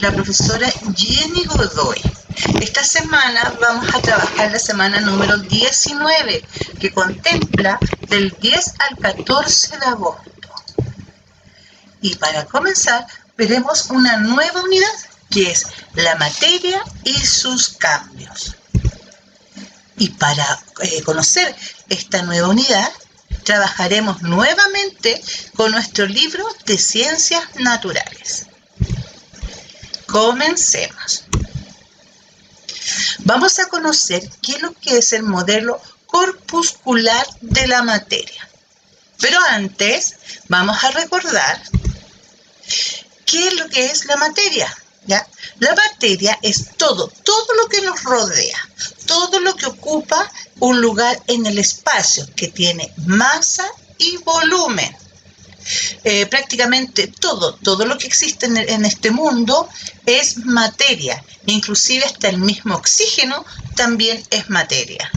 la profesora Jenny Godoy. Esta semana vamos a trabajar la semana número 19, que contempla del 10 al 14 de agosto. Y para comenzar, veremos una nueva unidad, que es la materia y sus cambios. Y para conocer esta nueva unidad, trabajaremos nuevamente con nuestro libro de Ciencias Naturales. Comencemos. Vamos a conocer qué es lo que es el modelo corpuscular de la materia. Pero antes, vamos a recordar qué es lo que es la materia. ¿Ya? La materia es todo lo que nos rodea, todo lo que ocupa un lugar en el espacio, que tiene masa y volumen. Prácticamente todo lo que existe en este mundo es materia, inclusive hasta el mismo oxígeno también es materia.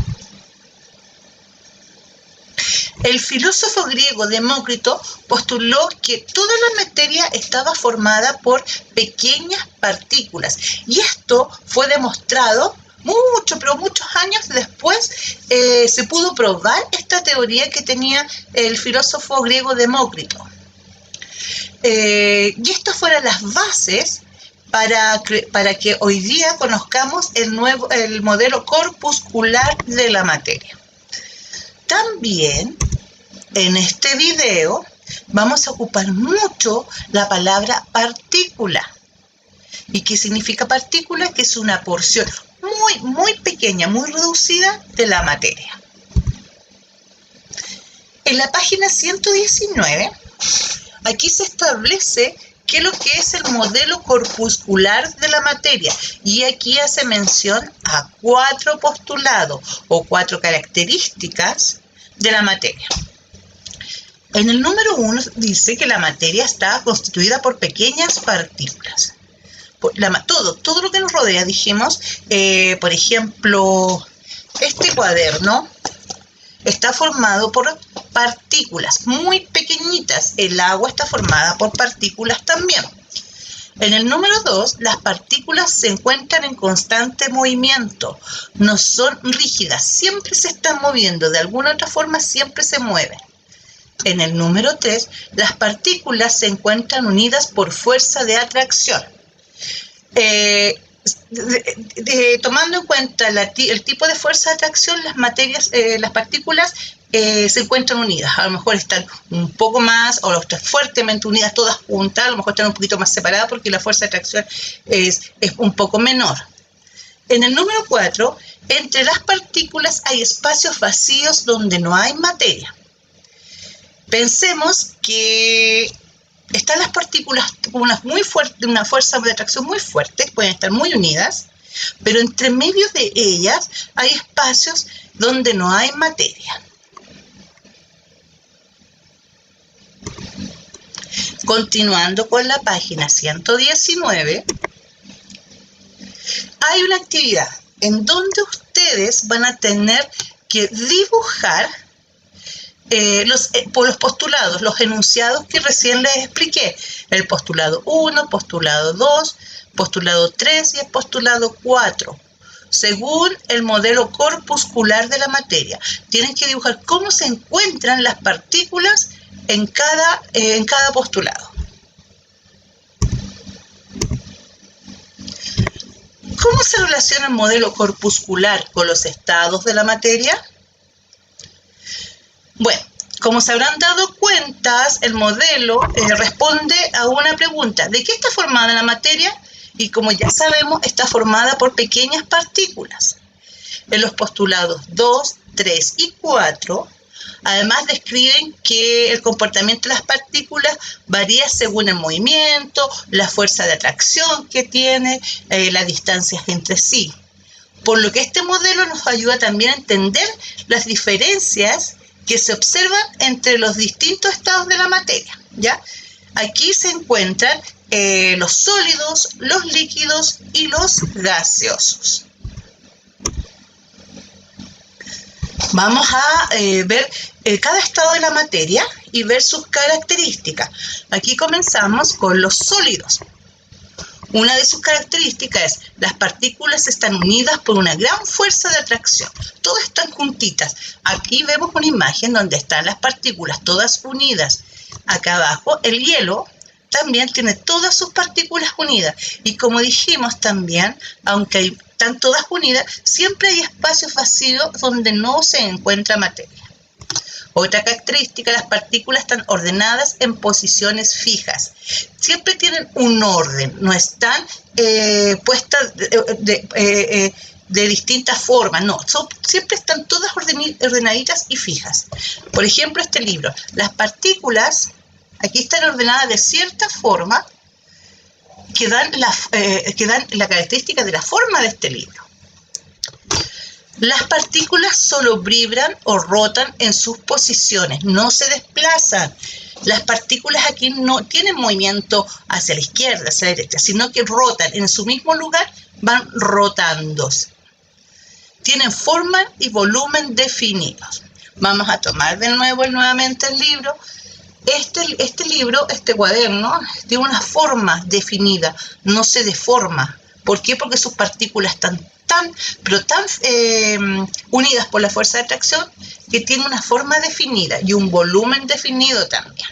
El filósofo griego Demócrito postuló que toda la materia estaba formada por pequeñas partículas, y esto fue demostrado muchos años después. Se pudo probar esta teoría que tenía el filósofo griego Demócrito. Y estas fueron las bases para que hoy día conozcamos el modelo corpuscular de la materia. También en este video vamos a ocupar mucho la palabra partícula. ¿Y qué significa partícula? Que es una porción muy pequeña, muy reducida de la materia. En la página 119, aquí se establece qué es lo que es el modelo corpuscular de la materia. Y aquí hace mención a 4 postulados o 4 características de la materia. En el número 1 dice que la materia está constituida por pequeñas partículas. Todo lo que nos rodea, dijimos, por ejemplo, este cuaderno está formado por partículas muy pequeñitas. El agua está formada por partículas también. En el número 2, las partículas se encuentran en constante movimiento. No son rígidas, siempre se están moviendo. De alguna otra forma, siempre se mueven. En el número 3, las partículas se encuentran unidas por fuerza de atracción. Tomando en cuenta el tipo de fuerza de atracción, las partículas se encuentran unidas. A lo mejor están un poco más, o están fuertemente unidas todas juntas. A lo mejor están un poquito más separadas porque la fuerza de atracción es un poco menor. En el número 4, entre las partículas hay espacios vacíos donde no hay materia. Pensemos que están las partículas con una fuerza de atracción muy fuerte, pueden estar muy unidas, pero entre medio de ellas hay espacios donde no hay materia. Continuando con la página 119, hay una actividad en donde ustedes van a tener que dibujar por los postulados, los enunciados que recién les expliqué. El postulado 1, postulado 2, postulado 3 y el postulado 4. Según el modelo corpuscular de la materia, tienen que dibujar cómo se encuentran las partículas en cada postulado. ¿Cómo se relaciona el modelo corpuscular con los estados de la materia? Bueno, como se habrán dado cuenta, el modelo responde a una pregunta: ¿de qué está formada la materia? Y como ya sabemos, está formada por pequeñas partículas. En los postulados 2, 3 y 4, además describen que el comportamiento de las partículas varía según el movimiento, la fuerza de atracción que tiene, las distancias entre sí. Por lo que este modelo nos ayuda también a entender las diferencias que se observan entre los distintos estados de la materia, ¿ya? Aquí se encuentran los sólidos, los líquidos y los gaseosos. Vamos a ver cada estado de la materia y ver sus características. Aquí comenzamos con los sólidos. Una de sus características es las partículas están unidas por una gran fuerza de atracción. Todas están juntitas. Aquí vemos una imagen donde están las partículas todas unidas. Acá abajo el hielo también tiene todas sus partículas unidas. Y como dijimos también, aunque están todas unidas, siempre hay espacios vacíos donde no se encuentra materia. Otra característica, las partículas están ordenadas en posiciones fijas. Siempre tienen un orden, no están puestas de distintas formas, no, siempre están todas ordenaditas y fijas. Por ejemplo, este libro, las partículas aquí están ordenadas de cierta forma que dan la característica de la forma de este libro. Las partículas solo vibran o rotan en sus posiciones, no se desplazan. Las partículas aquí no tienen movimiento hacia la izquierda, hacia la derecha, sino que rotan en su mismo lugar, van rotando. Tienen forma y volumen definidos. Vamos a tomar de nuevo nuevamente el libro. Este cuaderno, tiene una forma definida, no se deforma. ¿Por qué? Porque sus partículas están tan unidas por la fuerza de atracción que tienen una forma definida y un volumen definido también.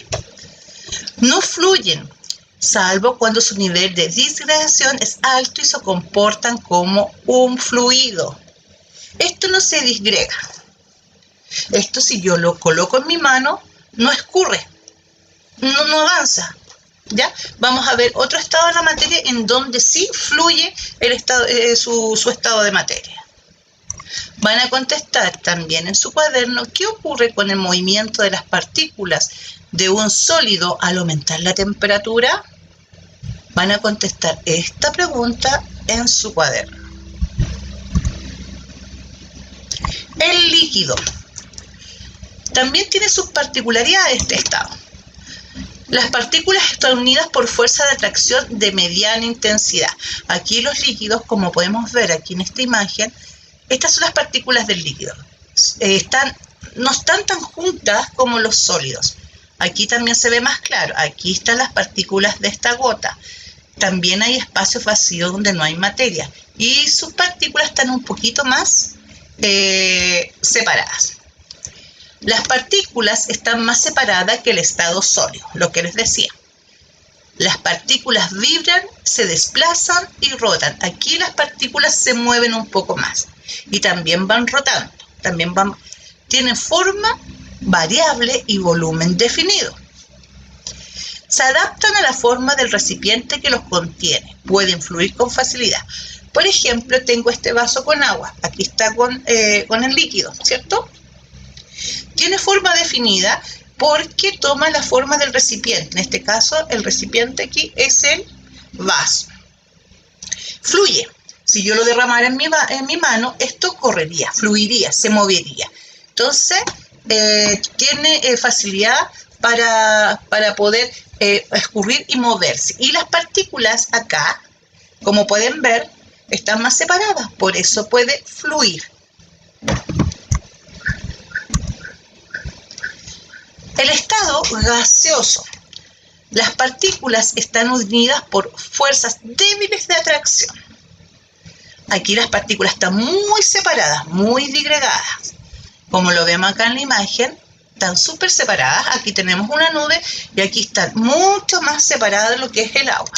No fluyen, salvo cuando su nivel de disgregación es alto y se comportan como un fluido. Esto no se disgrega. Esto, si yo lo coloco en mi mano, no escurre, no avanza. ¿Ya? Vamos a ver otro estado de la materia en donde sí fluye su estado de materia. Van a contestar también en su cuaderno qué ocurre con el movimiento de las partículas de un sólido al aumentar la temperatura. Van a contestar esta pregunta en su cuaderno. El líquido también tiene sus particularidades este estado. Las partículas están unidas por fuerza de atracción de mediana intensidad. Aquí los líquidos, como podemos ver aquí en esta imagen, estas son las partículas del líquido. No están tan juntas como los sólidos. Aquí también se ve más claro. Aquí están las partículas de esta gota. También hay espacios vacíos donde no hay materia. Y sus partículas están un poquito más separadas. Las partículas están más separadas que el estado sólido, lo que les decía. Las partículas vibran, se desplazan y rotan. Aquí las partículas se mueven un poco más y también van rotando. Tienen forma variable y volumen definido. Se adaptan a la forma del recipiente que los contiene. Pueden fluir con facilidad. Por ejemplo, tengo este vaso con agua. Aquí está con el líquido, ¿cierto? Tiene forma definida porque toma la forma del recipiente. En este caso, el recipiente aquí es el vaso. Fluye. Si yo lo derramara en mi mano, esto correría, fluiría, se movería. Entonces, tiene facilidad para poder escurrir y moverse. Y las partículas acá, como pueden ver, están más separadas. Por eso puede fluir. El estado gaseoso. Las partículas están unidas por fuerzas débiles de atracción. Aquí las partículas están muy separadas, muy disgregadas. Como lo vemos acá en la imagen, están súper separadas. Aquí tenemos una nube y aquí están mucho más separadas de lo que es el agua.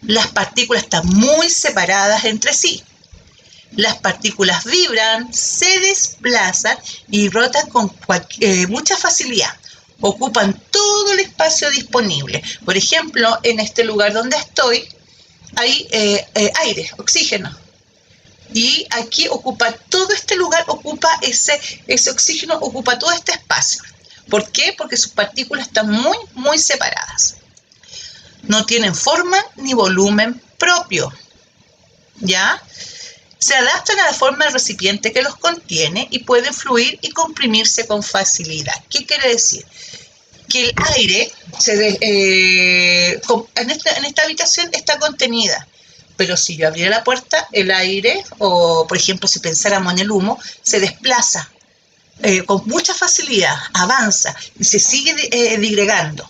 Las partículas están muy separadas entre sí. Las partículas vibran, se desplazan y rotan con mucha facilidad. Ocupan todo el espacio disponible. Por ejemplo, en este lugar donde estoy, hay aire, oxígeno. Y aquí ocupa todo este lugar, ocupa ese oxígeno, ocupa todo este espacio. ¿Por qué? Porque sus partículas están muy, muy separadas. No tienen forma ni volumen propio. ¿Ya? Se adaptan a la forma del recipiente que los contiene y pueden fluir y comprimirse con facilidad. ¿Qué quiere decir? Que el aire en esta habitación está contenida, pero si yo abriera la puerta, el aire, o por ejemplo si pensáramos en el humo, se desplaza con mucha facilidad, avanza y se sigue disgregando.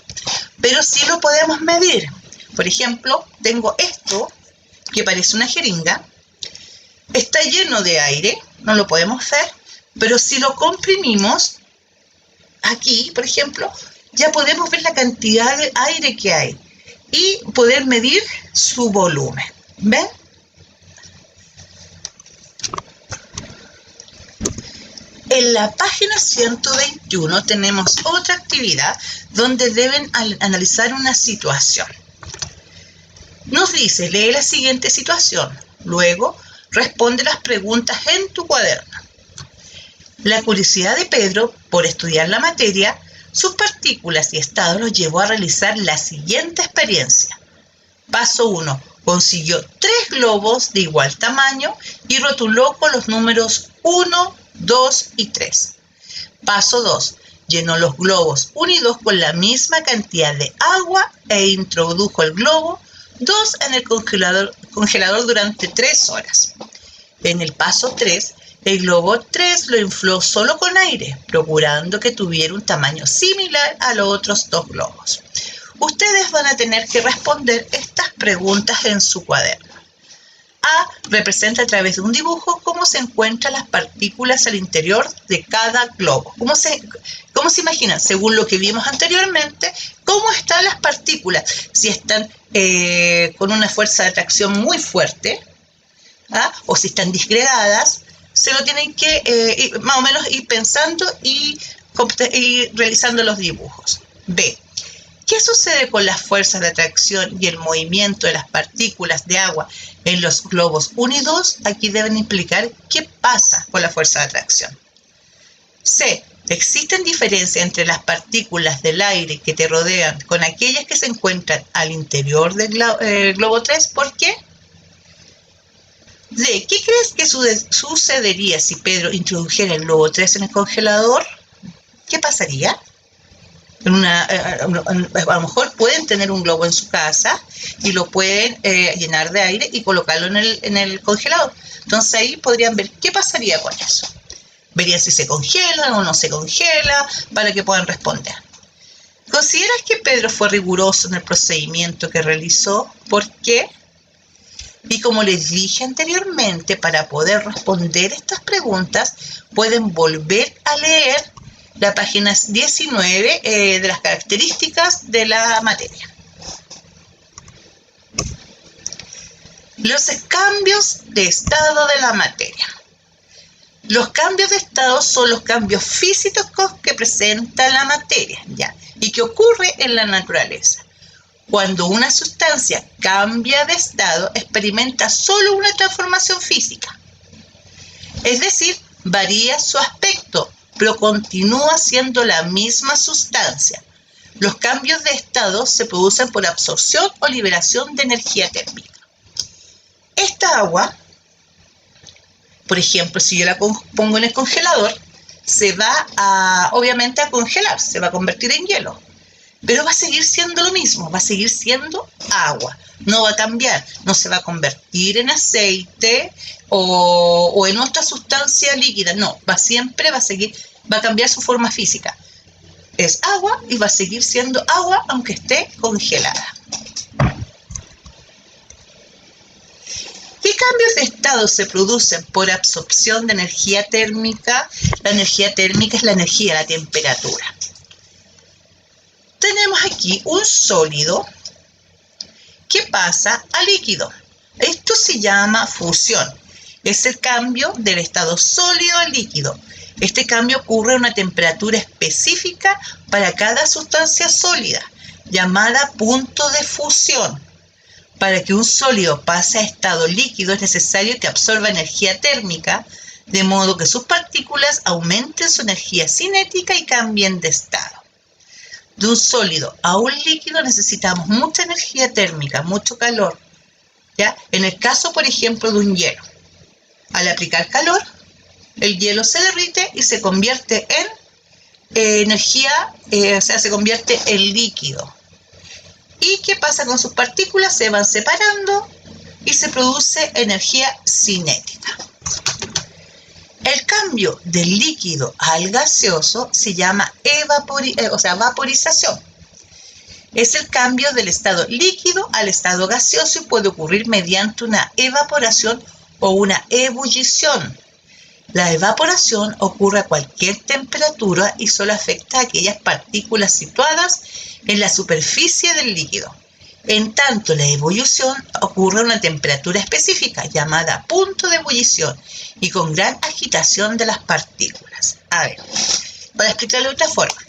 Pero sí lo podemos medir. Por ejemplo, tengo esto que parece una jeringa. Está lleno de aire, no lo podemos ver, pero si lo comprimimos, aquí, por ejemplo, ya podemos ver la cantidad de aire que hay y poder medir su volumen. ¿Ven? En la página 121 tenemos otra actividad donde deben analizar una situación. Nos dice, lee la siguiente situación, luego responde las preguntas en tu cuaderno. La curiosidad de Pedro por estudiar la materia, sus partículas y estados los llevó a realizar la siguiente experiencia. Paso 1. Consiguió 3 globos de igual tamaño y rotuló con los números 1, 2 y 3. Paso 2. Llenó los globos 1 y 2 con la misma cantidad de agua e introdujo el globo 2 en el congelador durante 3 horas. En el paso 3, el globo 3 lo infló solo con aire, procurando que tuviera un tamaño similar a los otros 2 globos. Ustedes van a tener que responder estas preguntas en su cuaderno. A representa a través de un dibujo cómo se encuentran las partículas al interior de cada globo. ¿Cómo se imaginan? Según lo que vimos anteriormente, ¿cómo están las partículas? Si están con una fuerza de atracción muy fuerte, o si están disgregadas, se lo tienen que más o menos ir pensando y realizando los dibujos. B. ¿Qué sucede con las fuerzas de atracción y el movimiento de las partículas de agua en los globos 1 y 2? Aquí deben implicar qué pasa con la fuerza de atracción. C. ¿Existen diferencias entre las partículas del aire que te rodean con aquellas que se encuentran al interior del globo 3? ¿Por qué? D. ¿Qué crees que sucedería si Pedro introdujera el globo 3 en el congelador? ¿Qué pasaría? A lo mejor pueden tener un globo en su casa y lo pueden llenar de aire y colocarlo en el congelador. Entonces ahí podrían ver qué pasaría con eso. Verían si se congela o no se congela para que puedan responder. ¿Consideras que Pedro fue riguroso en el procedimiento que realizó? ¿Por qué? Y como les dije anteriormente, para poder responder estas preguntas pueden volver a leer la página 19 de las características de la materia. Los cambios de estado de la materia. Los cambios de estado son los cambios físicos que presenta la materia, ¿ya? Y que ocurre en la naturaleza. Cuando una sustancia cambia de estado, experimenta solo una transformación física. Es decir, varía su aspecto, pero continúa siendo la misma sustancia. Los cambios de estado se producen por absorción o liberación de energía térmica. Esta agua, por ejemplo, si yo la pongo en el congelador, se va obviamente a congelar, se va a convertir en hielo. Pero va a seguir siendo lo mismo, va a seguir siendo agua. No va a cambiar, no se va a convertir en aceite o en otra sustancia líquida. No, siempre va a cambiar su forma física. Es agua y va a seguir siendo agua aunque esté congelada. ¿Qué cambios de estado se producen por absorción de energía térmica? La energía térmica es la energía, la temperatura. Tenemos aquí un sólido que pasa a líquido. Esto se llama fusión. Es el cambio del estado sólido al líquido. Este cambio ocurre a una temperatura específica para cada sustancia sólida, llamada punto de fusión. Para que un sólido pase a estado líquido es necesario que absorba energía térmica, de modo que sus partículas aumenten su energía cinética y cambien de estado. De un sólido a un líquido necesitamos mucha energía térmica, mucho calor, ¿ya? En el caso, por ejemplo, de un hielo. Al aplicar calor, el hielo se derrite y se convierte en se convierte en líquido. ¿Y qué pasa con sus partículas? Se van separando y se produce energía cinética. El cambio del líquido al gaseoso se llama vaporización. Es el cambio del estado líquido al estado gaseoso y puede ocurrir mediante una evaporación o una ebullición. La evaporación ocurre a cualquier temperatura y solo afecta a aquellas partículas situadas en la superficie del líquido. En tanto, la ebullición ocurre a una temperatura específica llamada punto de ebullición y con gran agitación de las partículas. A ver, para explicarlo de otra forma.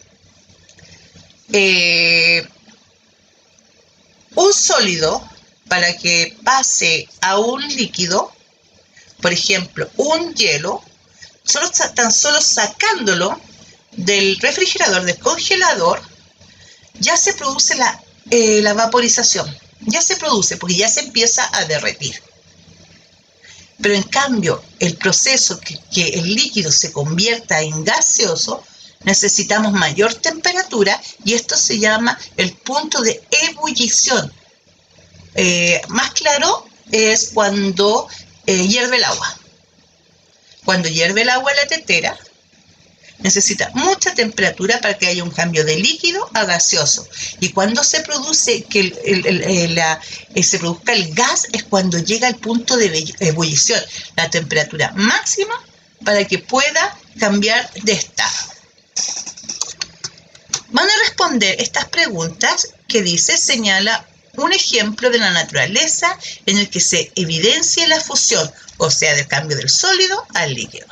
Un sólido, para que pase a un líquido, por ejemplo, un hielo, tan solo sacándolo del refrigerador, del congelador, ya se produce la vaporización. Ya se produce porque ya se empieza a derretir. Pero en cambio, el proceso que el líquido se convierta en gaseoso, necesitamos mayor temperatura y esto se llama el punto de ebullición. Más claro es cuando hierve el agua. Cuando hierve el agua en la tetera, necesita mucha temperatura para que haya un cambio de líquido a gaseoso. Y cuando se produce se produzca el gas es cuando llega al punto de ebullición, la temperatura máxima para que pueda cambiar de estado. Van a responder estas preguntas que dice, señala un ejemplo de la naturaleza en el que se evidencia la fusión, o sea, del cambio del sólido al líquido.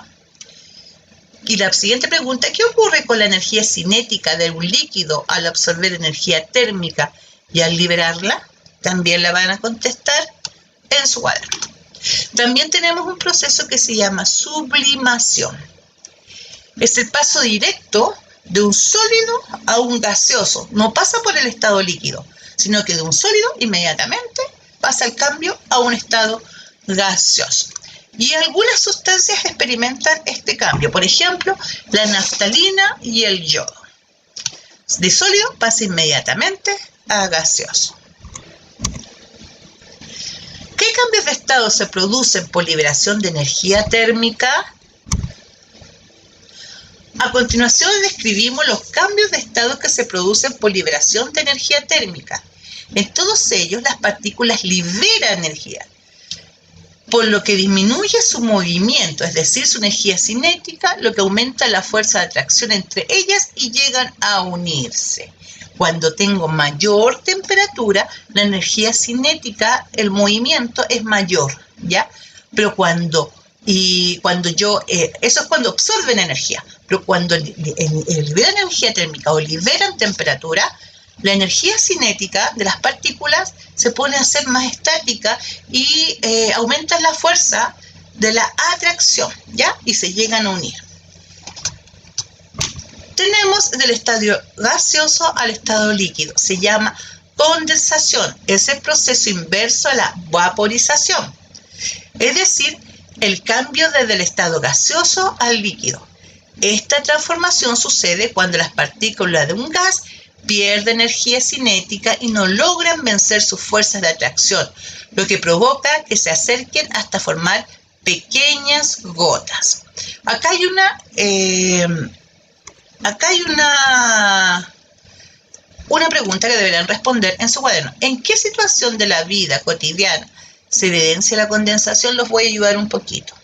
Y la siguiente pregunta, ¿qué ocurre con la energía cinética de un líquido al absorber energía térmica y al liberarla? También la van a contestar en su cuaderno. También tenemos un proceso que se llama sublimación. Es el paso directo de un sólido a un gaseoso. No pasa por el estado líquido, sino que de un sólido inmediatamente pasa el cambio a un estado gaseoso. Y algunas sustancias experimentan este cambio. Por ejemplo, la naftalina y el yodo. De sólido pasa inmediatamente a gaseoso. ¿Qué cambios de estado se producen por liberación de energía térmica? A continuación describimos los cambios de estado que se producen por liberación de energía térmica. En todos ellos las partículas liberan energía, por lo que disminuye su movimiento, es decir, su energía cinética, lo que aumenta la fuerza de atracción entre ellas y llegan a unirse. Cuando tengo mayor temperatura, la energía cinética, el movimiento es mayor, ¿ya? Pero eso es cuando absorben energía, pero cuando liberan energía térmica o liberan temperatura, la energía cinética de las partículas se pone a ser más estática y aumenta la fuerza de la atracción, ¿ya? Y se llegan a unir. Tenemos del estadio gaseoso al estado líquido. Se llama condensación. Es el proceso inverso a la vaporización. Es decir, el cambio desde el estado gaseoso al líquido. Esta transformación sucede cuando las partículas de un gas pierden energía cinética y no logran vencer sus fuerzas de atracción, lo que provoca que se acerquen hasta formar pequeñas gotas. Acá hay una pregunta que deberán responder en su cuaderno. ¿En qué situación de la vida cotidiana se evidencia la condensación? Los voy a ayudar un poquito.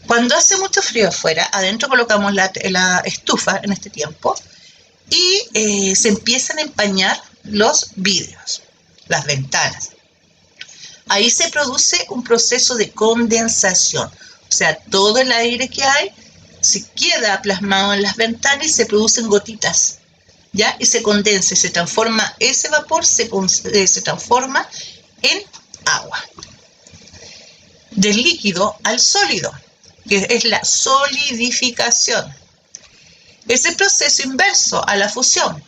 Cuando hace mucho frío afuera, adentro colocamos la estufa en este tiempo y se empiezan a empañar los vidrios, las ventanas. Ahí se produce un proceso de condensación. O sea, todo el aire que hay se queda plasmado en las ventanas y se producen gotitas, ¿ya? Y se condensa y se transforma, ese vapor se transforma en agua. Del líquido al sólido, que es la solidificación. Es el proceso inverso a la fusión,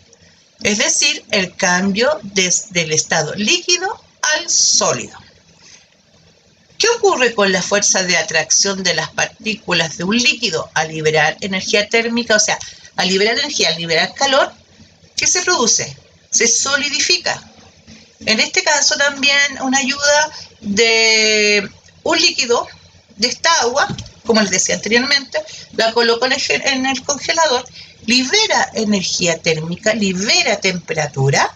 es decir, el cambio desde el estado líquido al sólido. ¿Qué ocurre con la fuerza de atracción de las partículas de un líquido al liberar energía térmica? O sea, al liberar energía, al liberar calor, ¿qué se produce? Se solidifica. En este caso también una ayuda de un líquido, de esta agua, como les decía anteriormente, la coloco en el congelador libera energía térmica, libera temperatura,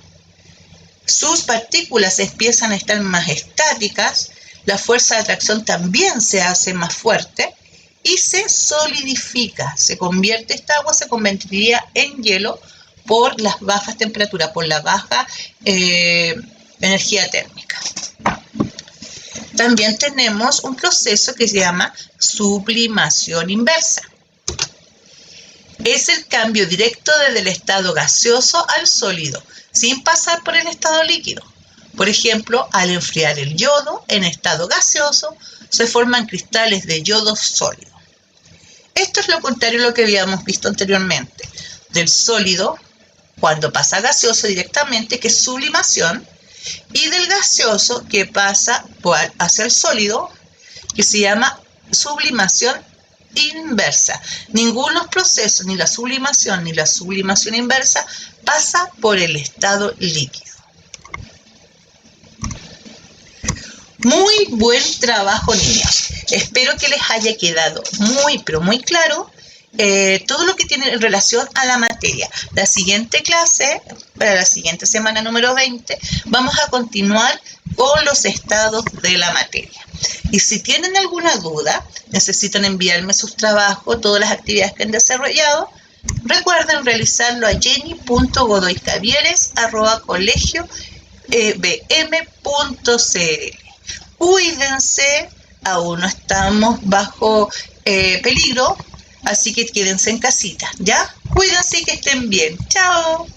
sus partículas empiezan a estar más estáticas, la fuerza de atracción también se hace más fuerte y se solidifica, esta agua se convertiría en hielo por las bajas temperaturas, por la baja energía térmica. También tenemos un proceso que se llama sublimación inversa. Es el cambio directo desde el estado gaseoso al sólido, sin pasar por el estado líquido. Por ejemplo, al enfriar el yodo en estado gaseoso, se forman cristales de yodo sólido. Esto es lo contrario a lo que habíamos visto anteriormente, del sólido, cuando pasa a gaseoso directamente, que es sublimación, y del gaseoso que pasa hacia el sólido, que se llama sublimación inversa. Ninguno de los procesos, ni la sublimación inversa, pasa por el estado líquido. Muy buen trabajo, niños. Espero que les haya quedado muy, pero muy claro todo lo que tiene en relación a la materia. La siguiente clase, para la siguiente semana número 20, vamos a continuar con los estados de la materia. Y si tienen alguna duda, necesitan enviarme sus trabajos, todas las actividades que han desarrollado, recuerden realizarlo a jenny.godoycavieres@colegiobm.cl. Cuídense, aún no estamos bajo peligro, así que quédense en casita, ¿ya? Cuídense y que estén bien. ¡Chao!